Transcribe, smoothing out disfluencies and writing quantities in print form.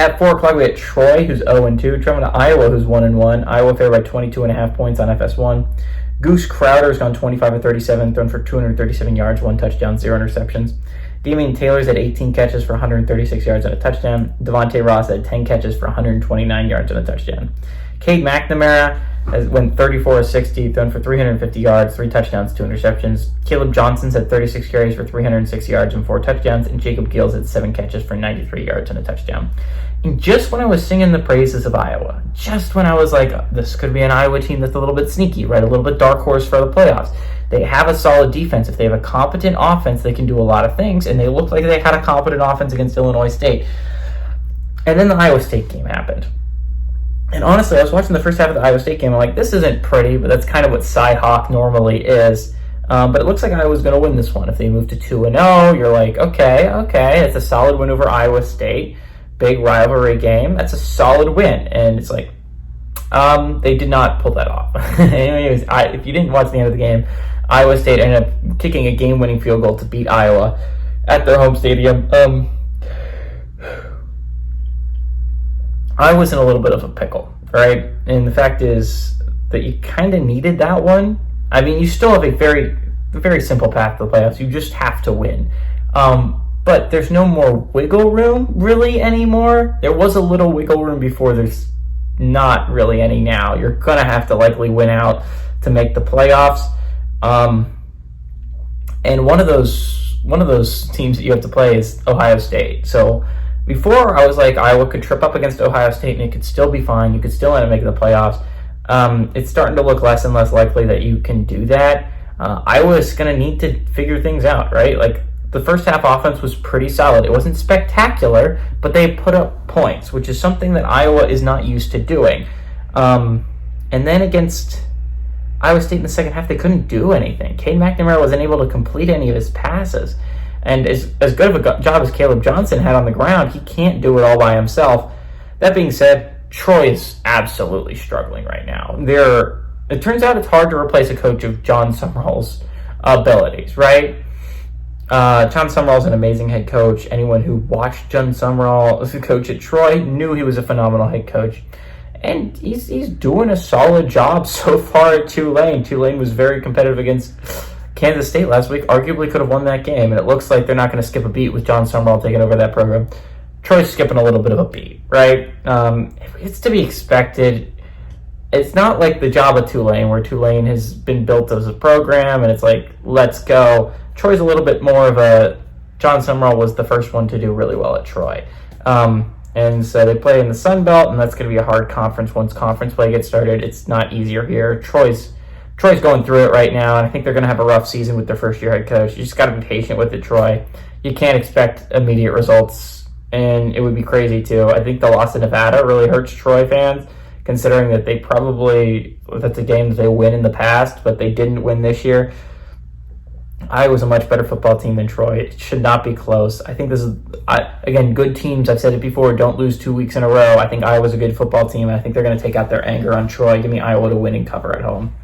At 4 o'clock, we had Troy, who's 0-2, traveling to Iowa, who's 1-1. Iowa favored by 22.5 points on FS1. Goose Crowder's gone 25-37, thrown for 237 yards, 1 touchdown, 0 interceptions. Damian Taylor's had 18 catches for 136 yards and a touchdown. Devontae Ross had 10 catches for 129 yards and a touchdown. Cade McNamara went 34-60, thrown for 350 yards, 3 touchdowns, 2 interceptions. Caleb Johnson's had 36 carries for 306 yards and 4 touchdowns, and Jacob Gills had 7 catches for 93 yards and a touchdown. And just when I was singing the praises of Iowa, just when I was like, this could be an Iowa team that's a little bit sneaky, right? A little bit dark horse for the playoffs. They have a solid defense. If they have a competent offense, they can do a lot of things, and they looked like they had a competent offense against Illinois State. And then the Iowa State game happened. And honestly, I was watching the first half of the Iowa State game. I'm like, this isn't pretty, but that's kind of what Cy-Hawk normally is. But it looks like Iowa's going to win this one. If they move to 2-0, you're like, okay, it's a solid win over Iowa State. Big rivalry game. That's a solid win. And it's like, they did not pull that off. Anyways, if you didn't watch the end of the game, Iowa State ended up kicking a game-winning field goal to beat Iowa at their home stadium. I was in a little bit of a pickle, right? And the fact is that you kind of needed that one. I mean, you still have a very, very simple path to the playoffs. You just have to win. But there's no more wiggle room really anymore. There was a little wiggle room before. There's not really any now. You're going to have to likely win out to make the playoffs. And one of those teams that you have to play is Ohio State. So before, I was like, Iowa could trip up against Ohio State and it could still be fine. You could still end up making the playoffs. It's starting to look less and less likely that you can do that. Iowa is going to need to figure things out, right? Like, the first half offense was pretty solid. It wasn't spectacular, but they put up points, which is something that Iowa is not used to doing. And then against Iowa State in the second half, they couldn't do anything. Cade McNamara wasn't able to complete any of his passes. And as good of a job as Caleb Johnson had on the ground, he can't do it all by himself. That being said, Troy is absolutely struggling right now. It turns out it's hard to replace a coach of John Summerall's abilities, right? John Summerall's an amazing head coach. Anyone who watched John Summerall as a coach at Troy knew he was a phenomenal head coach. And he's doing a solid job so far at Tulane. Tulane was very competitive against Kansas State last week. Arguably could have won that game. And it looks like they're not going to skip a beat with John Summerall taking over that program. Troy's skipping a little bit of a beat, right? It's to be expected. It's not like the job of Tulane, where Tulane has been built as a program and it's like, let's go. Troy's a little bit more of a, John Summerall was the first one to do really well at Troy. And so they play in the Sun Belt, and that's going to be a hard conference once conference play gets started. It's not easier here. Troy's going through it right now, and I think they're going to have a rough season with their first-year head coach. You just got to be patient with it, Troy. You can't expect immediate results, and it would be crazy too. I think the loss to Nevada really hurts Troy fans, considering that that's a game that they win in the past, but they didn't win this year. Iowa's a much better football team than Troy. It should not be close. I think this is, again, good teams. I've said it before, don't lose 2 weeks in a row. I think Iowa's a good football team, and I think they're going to take out their anger on Troy. Give me Iowa to win and cover at home.